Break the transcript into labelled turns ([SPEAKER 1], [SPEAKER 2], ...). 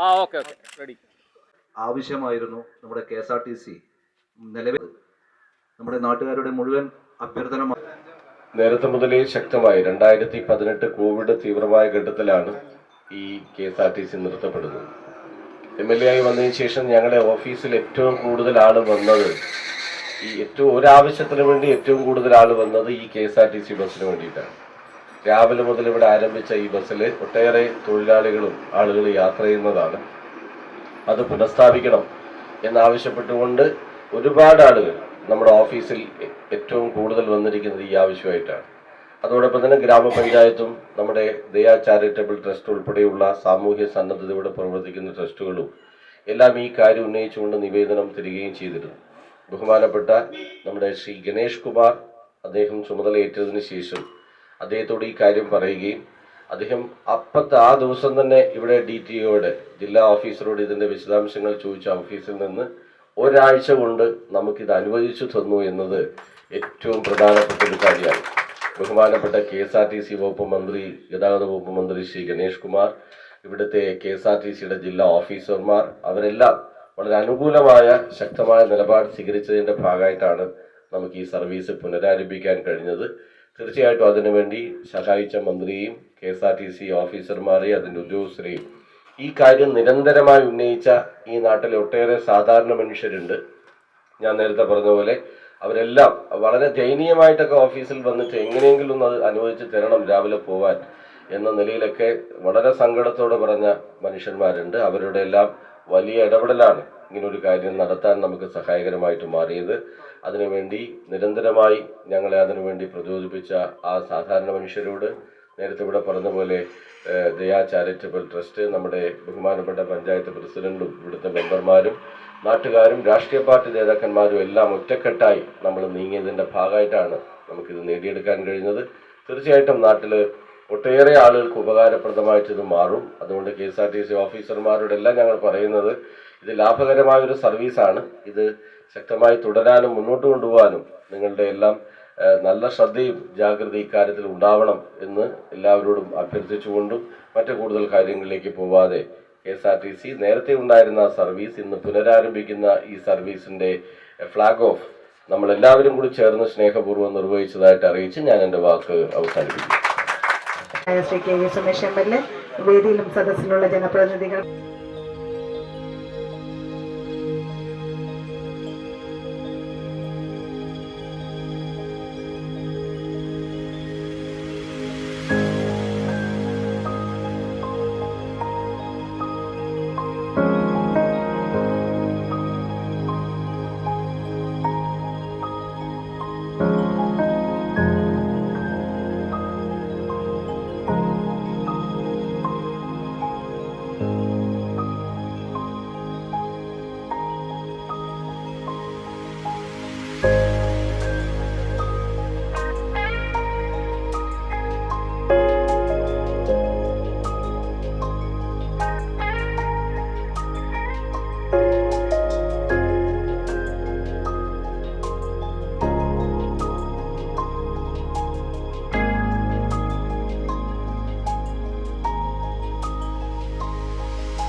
[SPEAKER 1] Okay ready.
[SPEAKER 2] ആവശ്യമായിരുന്നു നമ്മുടെ KSRTC നിലവിൽ നമ്മുടെ നാട്ടുകാരുടെ മുഴുവൻ അഭ്യർത്ഥന
[SPEAKER 3] നേരത്തെ മുതലേ ശക്തമായി 2018 കോവിഡ് തീവ്രമായ ഘട്ടത്തിലാണ് ഈ KSRTC നിർത്തപ്പെടുന്നത്. MLA ആയി വന്നതിന് ശേഷം ഞങ്ങളുടെ ഓഫീസിൽ ഏറ്റവും കൂടുതൽ ആൾ വന്നത് ഒരാവശ്യത്തിന് വേണ്ടി ഏറ്റവും കൂടുതൽ ആൾ വന്നത് ഈ KSRTC ബസ്സിന് വേണ്ടിയിട്ടാണ്. രാവിലെ മുതൽ ഇവിടെ ആരംഭിച്ച ഈ ബസ്സിൽ ഒട്ടേറെ തൊഴിലാളികളും ആളുകൾ യാത്ര ചെയ്യുന്നതാണ്. അത് പുനഃസ്ഥാപിക്കണം എന്നാവശ്യപ്പെട്ടുകൊണ്ട് ഒരുപാട് ആളുകൾ നമ്മുടെ ഓഫീസിൽ ഏറ്റവും കൂടുതൽ വന്നിരിക്കുന്നത് ഈ ആവശ്യമായിട്ടാണ്. അതോടൊപ്പം തന്നെ ഗ്രാമപഞ്ചായത്തും നമ്മുടെ ദയാ ചാരിറ്റബിൾ ട്രസ്റ്റ് ഉൾപ്പെടെയുള്ള സാമൂഹ്യ സന്നദ്ധതയോടെ പ്രവർത്തിക്കുന്ന ട്രസ്റ്റുകളും എല്ലാം ഈ കാര്യം ഉന്നയിച്ചുകൊണ്ട് നിവേദനം തരികയും ചെയ്തിരുന്നു. ബഹുമാനപ്പെട്ട നമ്മുടെ ശ്രീ ഗണേഷ് കുമാർ അദ്ദേഹം ചുമതലയേറ്റതിനു ശേഷം അദ്ദേഹത്തോട് ഈ കാര്യം പറയുകയും അദ്ദേഹം ആ ദിവസം തന്നെ ഇവിടെ DTOയോട് ജില്ലാ ഓഫീസറോട് ഇതിൻ്റെ വിശദാംശങ്ങൾ ചോദിച്ച ഓഫീസിൽ നിന്ന് ഒരാഴ്ച കൊണ്ട് നമുക്കിത് അനുവദിച്ചു തന്നു എന്നത് ഏറ്റവും പ്രധാനപ്പെട്ട ഒരു കാര്യമാണ്. ബഹുമാനപ്പെട്ട KSRTC വകുപ്പ് മന്ത്രി, ഗതാഗത വകുപ്പ് മന്ത്രി ശ്രീ ഗണേഷ് കുമാർ, ഇവിടുത്തെ KSRTCയുടെ ജില്ലാ ഓഫീസർമാർ അവരെല്ലാം വളരെ അനുകൂലമായ ശക്തമായ നിലപാട് സ്വീകരിച്ചതിൻ്റെ ഭാഗമായിട്ടാണ് നമുക്ക് ഈ സർവീസ് പുനരാരംഭിക്കാൻ കഴിഞ്ഞത്. തീർച്ചയായിട്ടും അതിനുവേണ്ടി സഹായിച്ച മന്ത്രിയെയും KSRTC ഓഫീസർമാരെയും അതിൻ്റെ ഉദ്യോഗസ്ഥരെയും ഈ കാര്യം നിരന്തരമായി ഉന്നയിച്ച ഈ നാട്ടിലെ ഒട്ടേറെ സാധാരണ മനുഷ്യരുണ്ട്. ഞാൻ നേരത്തെ പറഞ്ഞ പോലെ അവരെല്ലാം വളരെ ദയനീയമായിട്ടൊക്കെ ഓഫീസിൽ വന്നിട്ട് എങ്ങനെയെങ്കിലും അത് അനുവദിച്ച് തരണം രാവിലെ പോവാൻ എന്ന നിലയിലൊക്കെ വളരെ സങ്കടത്തോടെ പറഞ്ഞ മനുഷ്യന്മാരുണ്ട്. അവരുടെ എല്ലാം വലിയ ഇടപെടലാണ് ഇങ്ങനൊരു കാര്യം നടത്താൻ നമുക്ക് സഹായകരമായിട്ട് മാറിയത്. അതിനുവേണ്ടി നിരന്തരമായി ഞങ്ങളെ അതിനുവേണ്ടി പ്രചോദിപ്പിച്ച ആ സാധാരണ മനുഷ്യരോട് നേരത്തെ ഇവിടെ പറഞ്ഞ പോലെ ദയാ ചാരിറ്റബിൾ ട്രസ്റ്റ്, നമ്മുടെ ബഹുമാനപ്പെട്ട പഞ്ചായത്ത് പ്രസിഡന്റും ഇവിടുത്തെ മെമ്പർമാരും നാട്ടുകാരും രാഷ്ട്രീയ പാർട്ടി നേതാക്കന്മാരും എല്ലാം ഒറ്റക്കെട്ടായി നമ്മൾ നീങ്ങിയതിൻ്റെ ഭാഗമായിട്ടാണ് നമുക്കിത് നേടിയെടുക്കാൻ കഴിഞ്ഞത്. തീർച്ചയായിട്ടും നാട്ടിൽ ഒട്ടേറെ ആളുകൾക്ക് ഉപകാരപ്രദമായിട്ട് ഇത് മാറും. അതുകൊണ്ട് KSRTC ഓഫീസർമാരോടെല്ലാം ഞങ്ങൾ പറയുന്നത് ഇത് ലാഭകരമായൊരു സർവീസാണ്. ഇത് ശക്തമായി തുടരാനും മുന്നോട്ട് കൊണ്ടുപോകാനും നിങ്ങളുടെ എല്ലാം നല്ല ശ്രദ്ധയും ജാഗ്രത ഇക്കാര്യത്തിൽ ഉണ്ടാവണം എന്ന് എല്ലാവരോടും അഭ്യർത്ഥിച്ചുകൊണ്ടും മറ്റു കൂടുതൽ കാര്യങ്ങളിലേക്ക് പോവാതെ KSRTC നേരത്തെ ഉണ്ടായിരുന്ന സർവീസ് ഇന്ന് പുനരാരംഭിക്കുന്ന ഈ സർവീസിൻ്റെ ഫ്ലാഗ് ഓഫ് നമ്മളെല്ലാവരും കൂടി ചേർന്ന് സ്നേഹപൂർവ്വം നിർവഹിച്ചതായിട്ട് അറിയിച്ച് ഞാൻ എൻ്റെ വാക്ക് അവസാനിപ്പിക്കും.
[SPEAKER 4] ശ്രീ KV സുമേഷ് MLA, വേദിയിലും സദസ്സിലുള്ള ജനപ്രതിനിധികൾ.